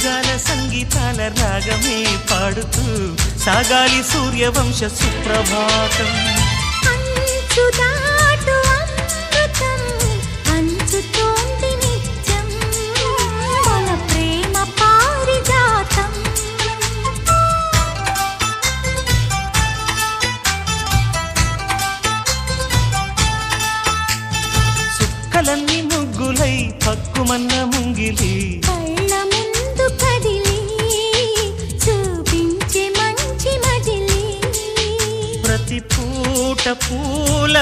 రాగాల సంగీతాల రాగమే పాడుతూ సాగాలి సూర్యవంశ సుప్రభాతం. అంచుదాటు అమృతం పంచుతోంది నిత్యం మన ప్రేమ పారిజాతం. చుక్కలన్నీ ముగ్గులై పక్కుమన్న ముంగిలి కళ్ళ ముందు కదిలి చూపించే మంచి మజిలీ ప్రతి పూట పూల